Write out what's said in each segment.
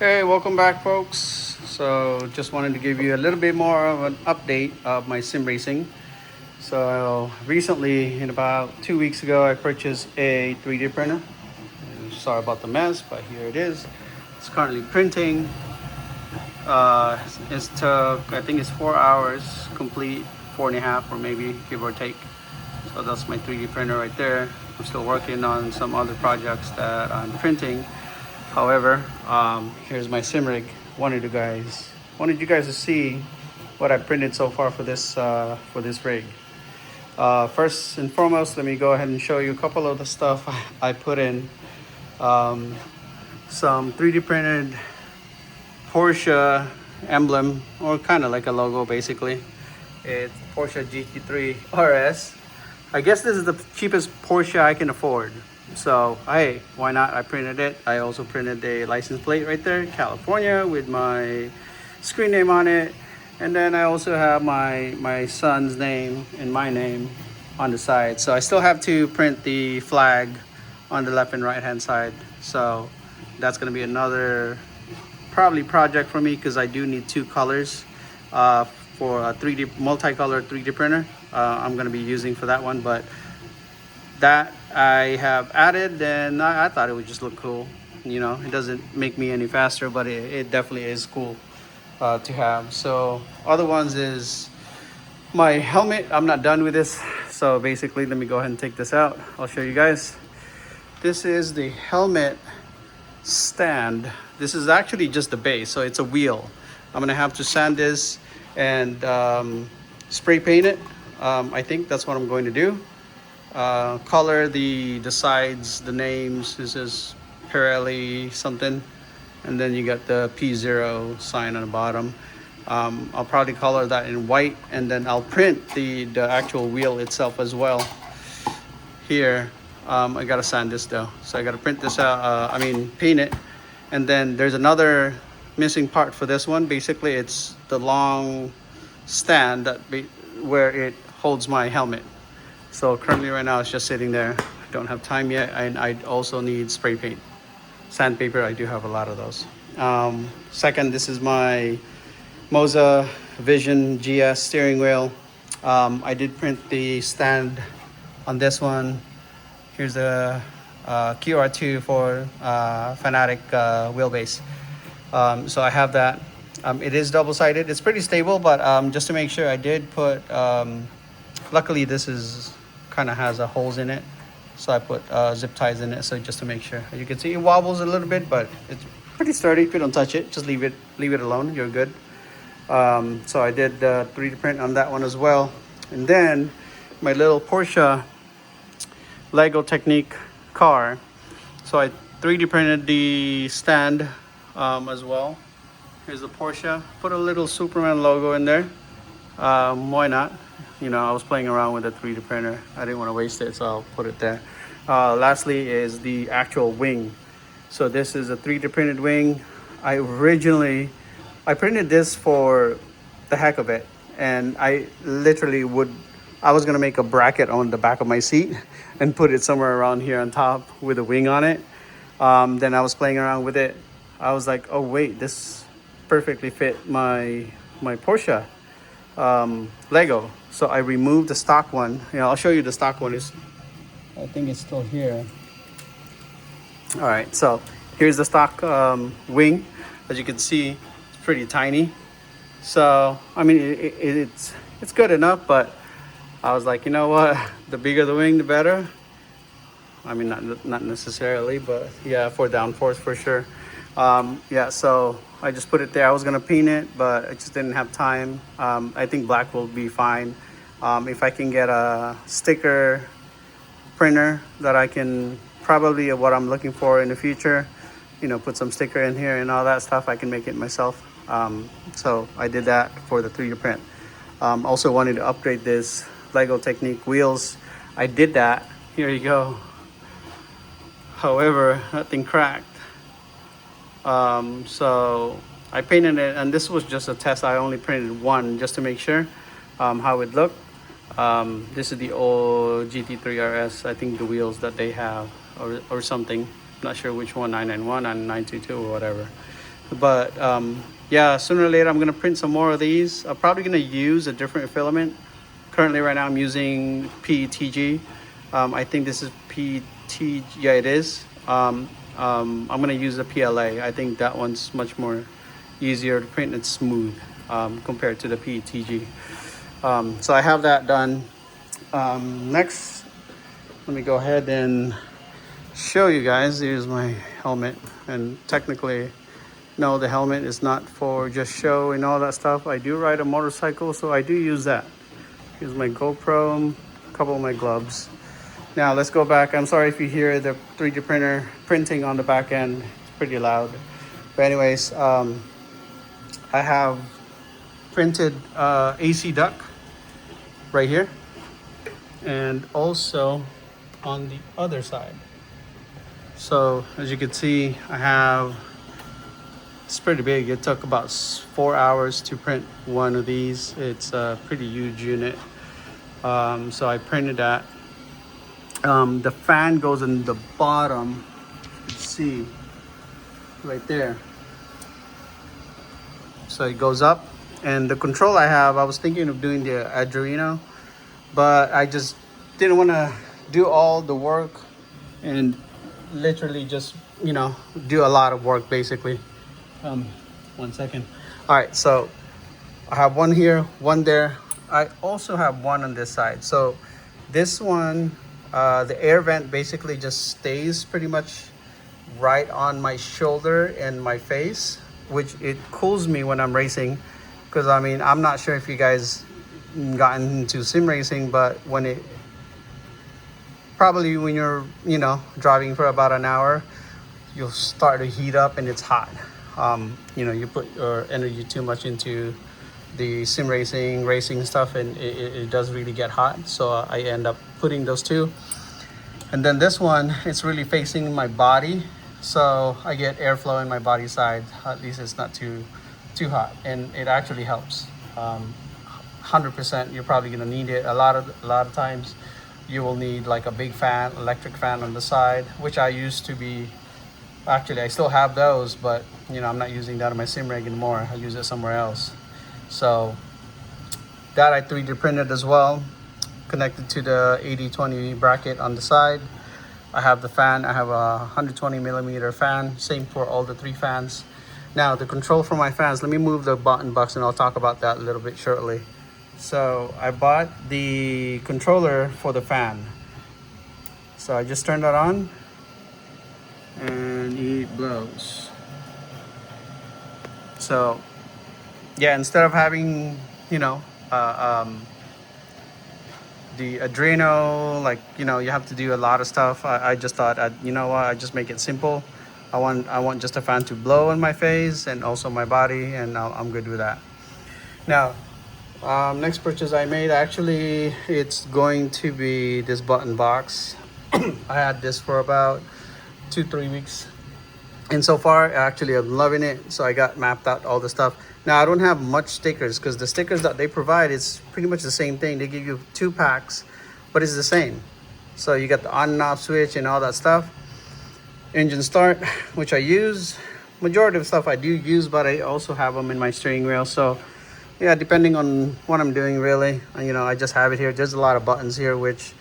Hey, welcome back, folks. So, just wanted to give you a little bit more of an update of my sim racing. So, recently, in about 2 weeks ago, I purchased a 3D printer. Sorry about the mess, but here it is. It's currently printing. It took, I think it's 4 hours complete, 4.5, or maybe give or take. So, that's my 3D printer right there. I'm still working on some other projects that I'm printing. However, here's my sim rig. Wanted you guys to see what I printed so far for this rig. First and foremost, let me go ahead and show you a couple of the stuff I put in. Um, some 3D printed Porsche emblem, or kind of like a logo basically. It's Porsche GT3 RS. I guess this is the cheapest Porsche I can afford. So, hey, why not? I printed it. I also printed a license plate right there, California, with my screen name on it. And then I also have my son's name and my name on the side. So I still have to print the flag on the left and right hand side. So that's going to be another probably project for me, because I do need two colors for a 3D multicolor 3D printer. I'm going to be using for that one, but that I have added, and I thought it would just look cool. You know, it doesn't make me any faster, but it definitely is cool to have. So other ones is my helmet. I'm not done with this, so basically let me go ahead and take this out. I'll show you guys. This is the helmet stand. This is actually just the base, so it's a wheel. I'm gonna have to sand this and spray paint it. I think that's what I'm going to do. Color the sides, the names. This is Pirelli something, and then you got the P0 sign on the bottom. I'll probably color that in white, and then I'll print the actual wheel itself as well. Here, I gotta sand this though, so I gotta print this out. Paint it, and then there's another missing part for this one. Basically, it's the long stand where it holds my helmet. So currently right now it's just sitting there. I don't have time yet, and I also need spray paint. Sandpaper, I do have a lot of those. Second, this is my Moza Vision GS steering wheel. I did print the stand on this one. Here's the QR2 for Fanatic wheelbase. So I have that. It is double-sided. It's pretty stable, but just to make sure, I did put, luckily this is kind of has holes in it, so I put zip ties in it, so just to make sure. As you can see, it wobbles a little bit, but it's pretty sturdy. If you don't touch it, just leave it alone, you're good. So I did 3D print on that one as well. And then my little Porsche Lego Technique car, so I 3D printed the stand as well. Here's the Porsche. Put a little Superman logo in there. Why not? You know, I was playing around with the 3D printer. I didn't want to waste it, so I'll put it there. Lastly is the actual wing. So this is a 3D printed wing. I printed this for the heck of it, and I was gonna make a bracket on the back of my seat and put it somewhere around here on top with a wing on it. Then I was playing around with it. I was like, oh wait, this perfectly fit my Porsche Lego. So I removed the stock one. I'll show you the stock one. I think it's still here. All right, so here's the stock wing. As you can see, it's pretty tiny. So I mean, it's good enough, but I was like, you know what? The bigger the wing, the better. I mean, not necessarily, but yeah, for downforce for sure. Yeah, so I just put it there. I was gonna paint it, but I just didn't have time. I think black will be fine. If I can get a sticker printer that I can, probably what I'm looking for in the future, put some sticker in here and all that stuff, I can make it myself. So I did that for the 3D print. Also wanted to upgrade this Lego Technique wheels. I did that. Here you go. However, that thing cracked. So I painted it, and this was just a test. I only printed one just to make sure how it looked. This is the old GT3 RS, I think the wheels that they have, or something. Not sure which one, 991 and 922 or whatever. But yeah, sooner or later I'm gonna print some more of these. I'm probably gonna use a different filament. Currently right now I'm using PETG. I think this is PET, yeah it is. I'm gonna use the PLA. I think that one's much more easier to print. It's smooth compared to the PETG. So I have that done. Next, let me go ahead and show you guys. Here's my helmet, and technically no, the helmet is not for just show and all that stuff. I do ride a motorcycle, so I do use that. Here's my GoPro, a couple of my gloves. Now let's go back. I'm sorry if you hear the 3D printer printing on the back end. It's pretty loud. But anyways, I have printed AC duct right here, and also on the other side. So as you can see, I have, it's pretty big. It took about 4 hours to print one of these. It's a pretty huge unit. So I printed that. The fan goes in the bottom. You can see right there. So it goes up, and the control I was thinking of doing the Arduino, but I just didn't want to do all the work and literally just, you know, do a lot of work basically. 1 second. All right, so I have one here, one there. I also have one on this side. So this one, the air vent basically just stays pretty much right on my shoulder and my face, which it cools me when I'm racing. Because I mean, I'm not sure if you guys gotten into sim racing, but when it, probably when you're, you know, driving for about an hour, you'll start to heat up and it's hot. You know, you put your energy too much into the sim racing stuff, and it does really get hot. So I end up putting those two. And then this one, it's really facing my body, so I get airflow in my body side. At least it's not too hot, and it actually helps. 100%, you're probably gonna need it. A lot of times you will need like a big fan, electric fan on the side, which I used to be. Actually, I still have those, but you know, I'm not using that on my sim rig anymore. I use it somewhere else. So that I 3D printed as well, connected to the 80-20 bracket on the side. I have the fan. I have a 120 millimeter fan, same for all the 3 fans. Now the control for my fans, let me move the button box and I'll talk about that a little bit shortly. So I bought the controller for the fan. So I just turned that on and it blows. So yeah, instead of having, you know, the Adreno, like, you know, you have to do a lot of stuff. I just thought, you know what, I just make it simple. I want just a fan to blow on my face and also my body, and I'm good with that. Now, next purchase I made, actually, it's going to be this button box. I had this for about 2-3 weeks, and so far actually I'm loving it. So I got mapped out all the stuff. Now I don't have much stickers, because the stickers that they provide is pretty much the same thing. They give you 2 packs, but it's the same. So you got the on and off switch and all that stuff. Engine start, which I use. Majority of stuff I do use, but I also have them in my steering wheel. So yeah, depending on what I'm doing, really, you know, I just have it here. There's a lot of buttons here, which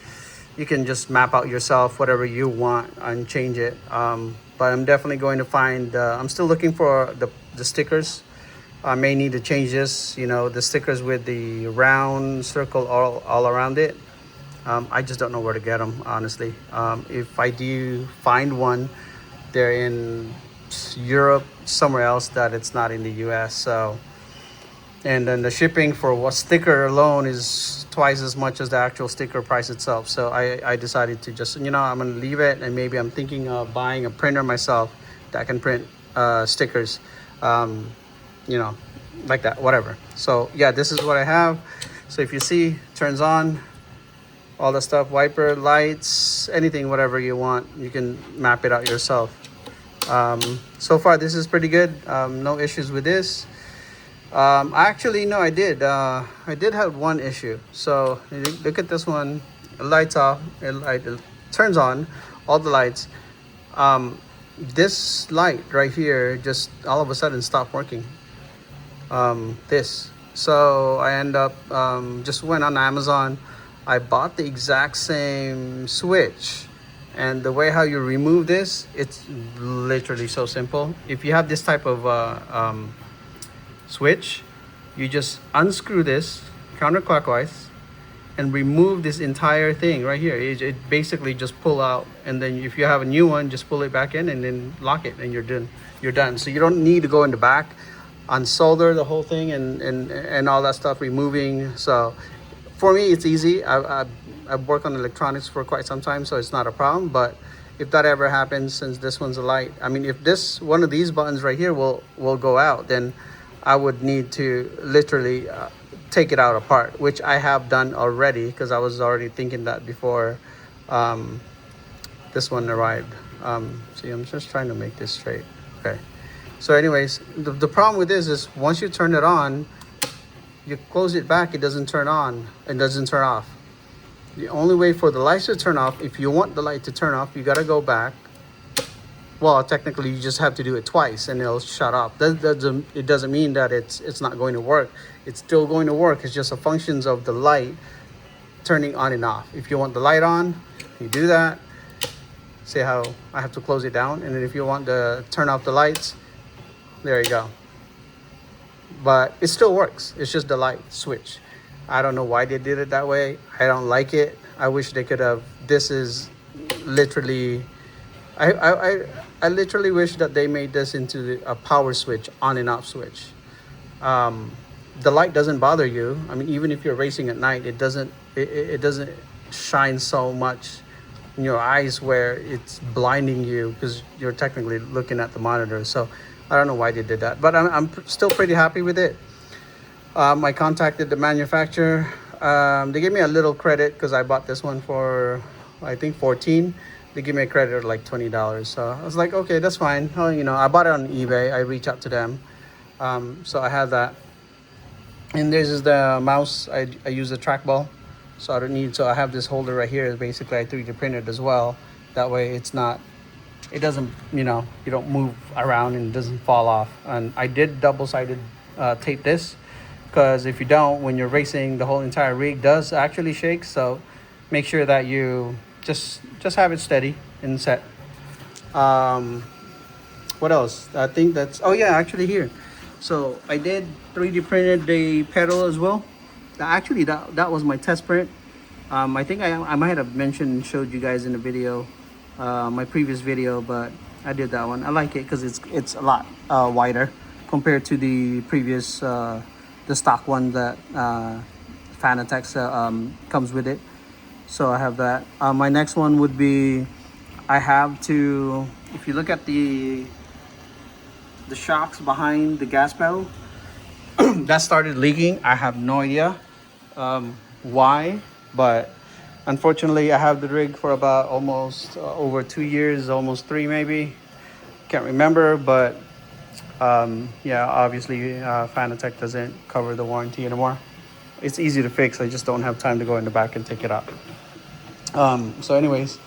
you can just map out yourself whatever you want and change it. But I'm definitely going to find, I'm still looking for the stickers. I may need to change this, you know, the stickers with the round circle all around it. I just don't know where to get them, honestly. If I do find one, they're in Europe, somewhere else that it's not in the US. So, and then the shipping for what sticker alone is twice as much as the actual sticker price itself. So I decided to just, you know, I'm gonna leave it, and maybe I'm thinking of buying a printer myself that can print stickers, you know, like that, whatever. So yeah, this is what I have. So if you see, turns on, all the stuff, wiper, lights, anything, whatever you want, you can map it out yourself. So far this is pretty good. No issues with this. Actually, no, I did have one issue. So look at this one. It lights off, it turns on all the lights. this light right here just all of a sudden stopped working. So I end up just went on Amazon. I bought the exact same switch, and the way how you remove this, it's literally so simple. If you have this type of switch, you just unscrew this counterclockwise and remove this entire thing right here. It basically just pull out, and then if you have a new one, just pull it back in and then lock it, and you're done. So you don't need to go in the back, unsolder the whole thing and all that stuff, removing. So for me, it's easy. I've worked on electronics for quite some time, so it's not a problem. But if that ever happens, since this one's a light, I mean, if this one of these buttons right here will go out, then I would need to literally take it out apart, which I have done already, because I was already thinking that before this one arrived. See, I'm just trying to make this straight. Okay. So anyways, the problem with this is once you turn it on, you close it back, it doesn't turn on, it doesn't turn off. The only way for the lights to turn off, if you want the light to turn off, you got to go back. Well, technically, you just have to do it twice and it'll shut off. It doesn't mean that it's not going to work. It's still going to work. It's just a functions of the light turning on and off. If you want the light on, you do that. See how I have to close it down? And then if you want to turn off the lights, there you go. But it still works. It's just the light switch. I don't know why they did it that way. I don't like it. I wish they could have. This is literally, I literally wish that they made this into a power switch, on and off switch. The light doesn't bother you. I mean, even if you're racing at night, it doesn't shine so much in your eyes where it's blinding you, because you're technically looking at the monitor. So I don't know why they did that, but I'm still pretty happy with it. I contacted the manufacturer. They gave me a little credit because I bought this one for, I think, $14. They gave me a credit of like $20. So I was like, okay, that's fine. Oh, you know, I bought it on eBay. I reached out to them. So I have that. And this is the mouse. I use a trackball. So I don't need, so I have this holder right here. Basically, I 3D printed as well. That way it's not, it doesn't, you know, you don't move around and it doesn't fall off. And I did double-sided tape this, because if you don't, when you're racing, the whole entire rig does actually shake. So make sure that you just have it steady and set. What else? I think that's, oh yeah, actually here. So I did 3D printed the pedal as well. Actually, that was my test print. I think I might have mentioned, showed you guys in the video, my previous video, but I did that one. I like it because it's a lot wider compared to the previous the stock one that Fanatec comes with it. So I have that. My next one would be, I have to, if you look at the shocks behind the gas pedal, that started leaking. I have no idea why, but unfortunately I have the rig for about almost over 2 years, almost 3 maybe, can't remember. But yeah, obviously Fanatec doesn't cover the warranty anymore. It's easy to fix, I just don't have time to go in the back and take it out. So anyways,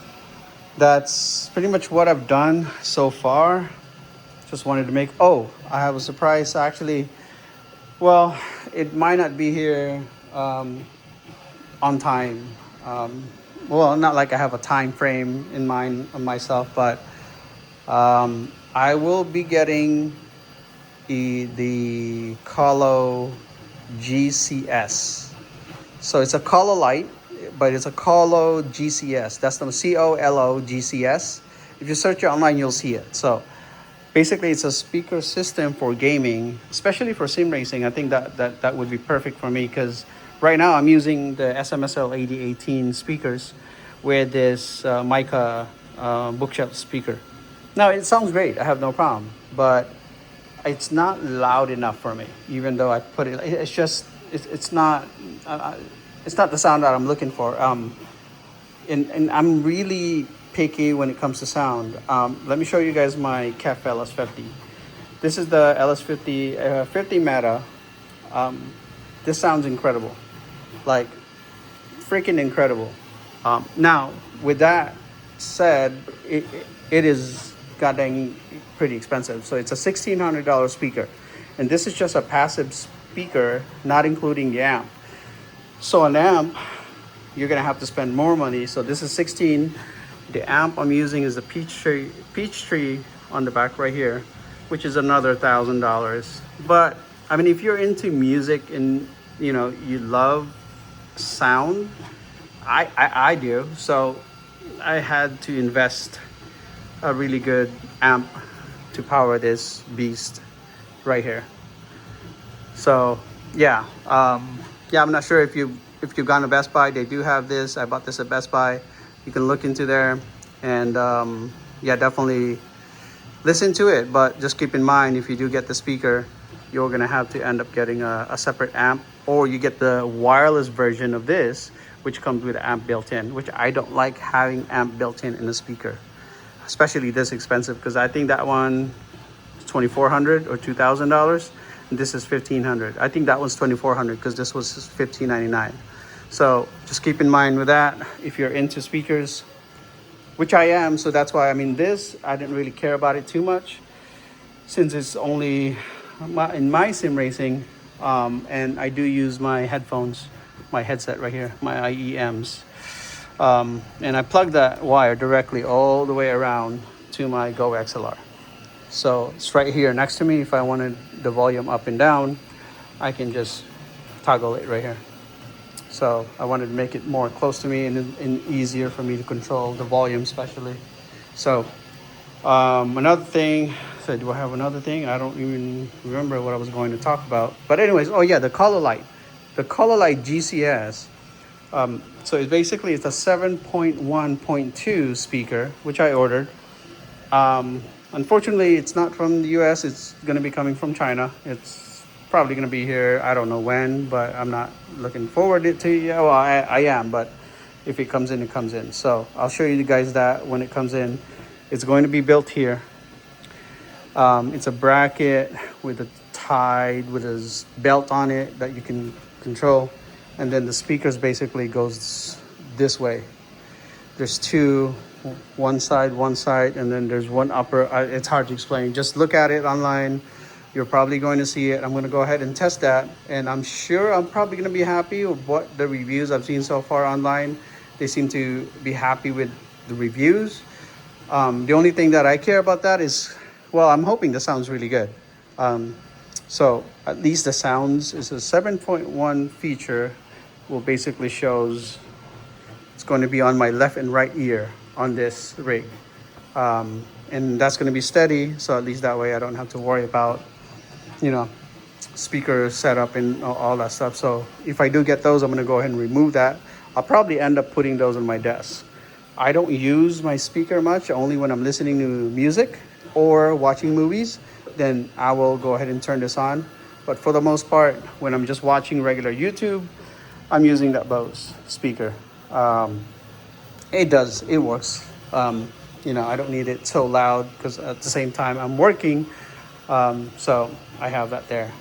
that's pretty much what I've done so far. Just wanted to make, oh, I have a surprise actually. Well, it might not be here on time. Well, not like I have a time frame in mind of myself, but I will be getting the COLO GCS. So it's a COLO light, but it's a COLO GCS. That's the COLO GCS. If you search it online, you'll see it. So basically, it's a speaker system for gaming, especially for sim racing. I think that would be perfect for me, because right now I'm using the SMSL 8018 speakers with this mica bookshelf speaker. Now, it sounds great. I have no problem, but it's not loud enough for me. Even though I put it, it's just it's not the sound that I'm looking for. And I'm really picky when it comes to sound. Let me show you guys my CAF LS50. This is the LS50 50 Meta. This sounds incredible, like freaking incredible. Now, with that said, it is god dang pretty expensive. So it's a $1,600 speaker, and this is just a passive speaker, not including the amp. So an amp, you're gonna have to spend more money. So this is 16. The amp I'm using is the Peachtree on the back right here, which is another $1,000. But I mean, if you're into music and you know you love sound, I do. So I had to invest a really good amp to power this beast right here. So yeah, I'm not sure if you've gone to Best Buy. They do have this. I bought this at Best Buy. You can look into there, and yeah, definitely listen to it. But just keep in mind, if you do get the speaker, you're gonna have to end up getting a separate amp, or you get the wireless version of this, which comes with amp built in, which I don't like having amp built in the speaker, especially this expensive, because I think that one is $2,400 or $2,000. And this is $1,500. I think that one's $2,400 because this was $1,599. So just keep in mind with that, if you're into speakers, which I am. So that's why, I mean, this, I didn't really care about it too much, since it's only in my sim racing, and I do use my headphones, my headset right here, my IEMs, and I plug that wire directly all the way around to my Go XLR. So it's right here next to me. If I wanted the volume up and down, I can just toggle it right here. So I wanted to make it more close to me and easier for me to control the volume especially. So another thing, so do I have another thing? I don't even remember what I was going to talk about. But anyways, oh yeah, the COLO Light. The COLO Light GCS. So it's basically, it's a 7.1.2 speaker, which I ordered. Unfortunately, it's not from the US. It's going to be coming from China. It's probably going to be here, I don't know when, but I'm not looking forward to it. Well, I am, but if it comes in, it comes in. So I'll show you guys that when it comes in. It's going to be built here. It's a bracket with a tie, with a belt on it that you can control. And then the speakers basically goes this way. There's two, one side, and then there's one upper. It's hard to explain. Just look at it online. You're probably going to see it. I'm going to go ahead and test that. And I'm sure I'm probably going to be happy with what the reviews I've seen so far online. They seem to be happy with the reviews. The only thing that I care about that is, well, I'm hoping the sound's really good. So at least the sounds is a 7.1 feature, will basically shows it's going to be on my left and right ear on this rig. And that's going to be steady. So at least that way I don't have to worry about, you know, speaker setup and all that stuff. So if I do get those, I'm going to go ahead and remove that. I'll probably end up putting those on my desk. I don't use my speaker much, only when I'm listening to music or watching movies. Then I will go ahead and turn this on. But for the most part, when I'm just watching regular YouTube, I'm using that Bose speaker. It works. You know, I don't need it so loud because at the same time I'm working. So I have that there.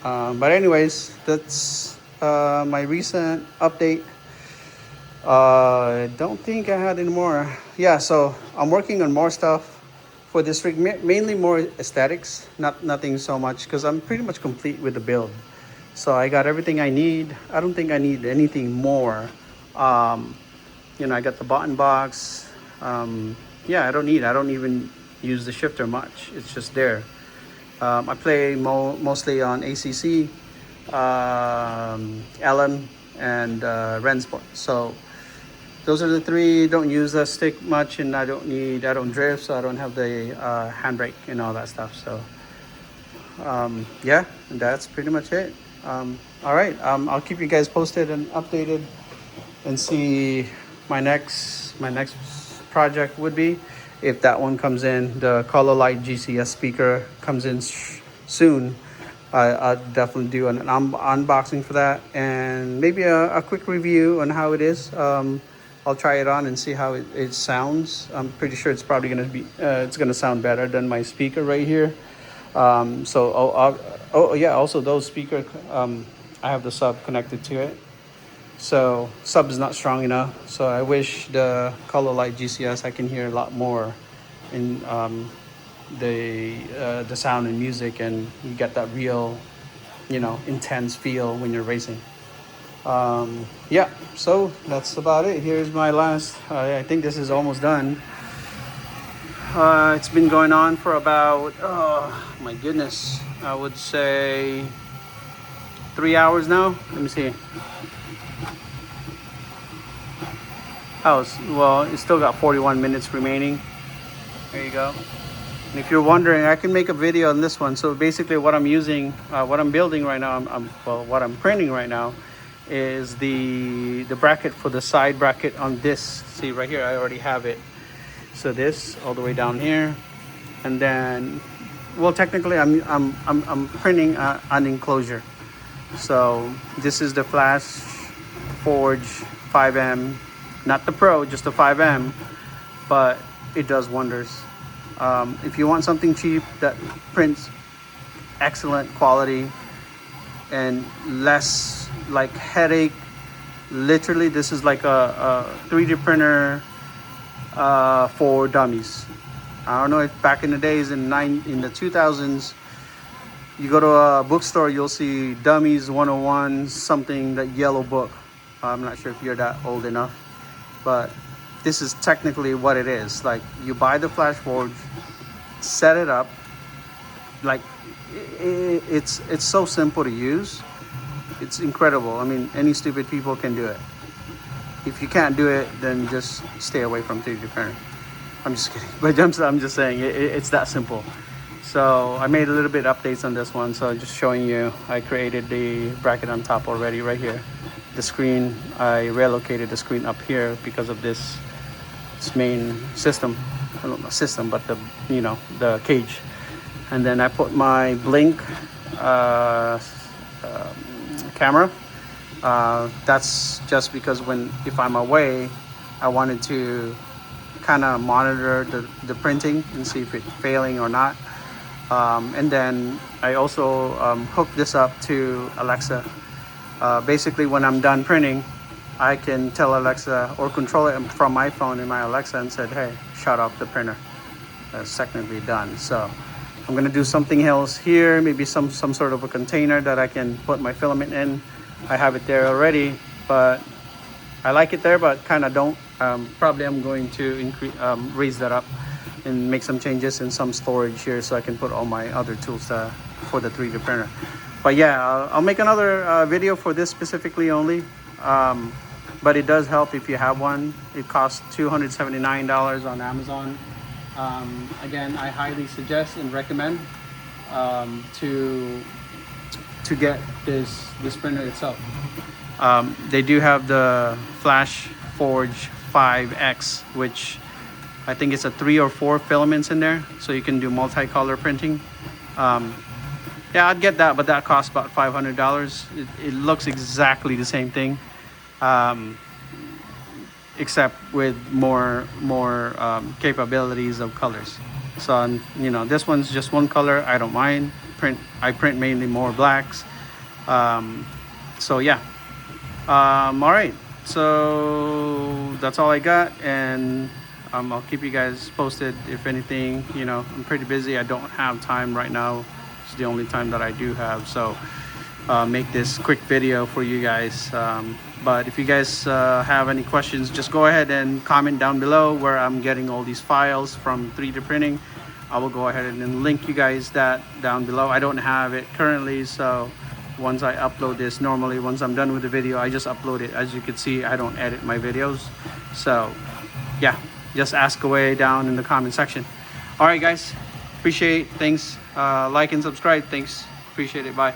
But anyways, that's my recent update. I don't think I had any more. Yeah, so I'm working on more stuff for this rig, mainly more aesthetics, nothing so much, because I'm pretty much complete with the build. So I got everything I need. I don't think I need anything more. You know, I got the button box. Yeah, I don't even use the shifter much. It's just there. I play mostly on ACC, LM, and Rensport. So those are the three. Don't use the stick much, and I don't drift, so I don't have the handbrake and all that stuff. So yeah, that's pretty much it. All right, I'll keep you guys posted and updated, and see my next project would be, if that one comes in, the COLO Light GCS speaker comes in soon. I'll definitely do an unboxing for that, and maybe a quick review on how it is. I'll try it on and see how it sounds. I'm pretty sure it's probably going to be it's going to sound better than my speaker right here. Yeah, also those speaker, I have the sub connected to it, so sub is not strong enough. So I wish the COLO Light GCS I can hear a lot more, and the sound and music, and you get that real, intense feel when you're racing. Yeah, so that's about it. Here's my last. I think this is almost done. It's been going on for about, oh my goodness, I would say 3 hours now. Let me see. Well, it's still got 41 minutes remaining. There you go. And if you're wondering, I can make a video on this one. So basically what I'm using, what I'm building right now, what I'm printing right now is the bracket for the side bracket on this. See right here, I already have it. So this all the way down here, and then, well, technically I'm printing an enclosure. So this is the Flash Forge 5M, not the Pro, just the 5M, but it does wonders. If you want something cheap that prints excellent quality and less like headache, literally this is like a 3D printer for dummies. I don't know if back in the days in the 2000s, you go to a bookstore, you'll see Dummies 101 something, that yellow book. I'm not sure if you're that old enough, but this is technically what it is. Like, you buy the Flash Forge, set it up, like it's so simple to use. It's incredible. I mean, any stupid people can do it. If you can't do it, then just stay away from 3D printer. I'm just kidding, but I'm just saying it's that simple. So I made a little bit updates on this one. So just showing you, I created the bracket on top already right here. The screen, I relocated the screen up here because of this main system. I don't know system, but the cage. And then I put my blink camera. That's just because if I'm away, I wanted to kind of monitor the printing and see if it's failing or not. And then I also hooked this up to Alexa. Basically, when I'm done printing, I can tell Alexa or control it from my phone in my Alexa and said, hey, shut off the printer. That's technically done. So I'm gonna do something else here, maybe some sort of a container that I can put my filament in. I have it there already, but I like it there, but kind of don't. Probably I'm going to raise that up and make some changes in some storage here so I can put all my other tools for the 3D printer. But yeah, I'll make another video for this specifically only. But it does help if you have one. It costs $279 on Amazon. Again, I highly suggest and recommend to get this printer itself. They do have the Flash Forge 5X, which I think it's a 3 or 4 filaments in there, so you can do multicolor printing. Yeah, I'd get that, but that costs about $500. It looks exactly the same thing, except with more capabilities of colors. So this one's just one color. I don't mind. I print mainly more blacks. So yeah. All right. So that's all I got, and I'll keep you guys posted if anything. I'm pretty busy. I don't have time right now. It's the only time that I do have. So make this quick video for you guys. But if you guys have any questions, just go ahead and comment down below where I'm getting all these files from 3D printing. I will go ahead and then link you guys that down below. I don't have it currently, so once I upload this, normally once I'm done with the video, I just upload it. As you can see, I don't edit my videos. So yeah, just ask away down in the comment section. All right guys, appreciate it. Thanks. Like and subscribe. Thanks. Appreciate it. Bye.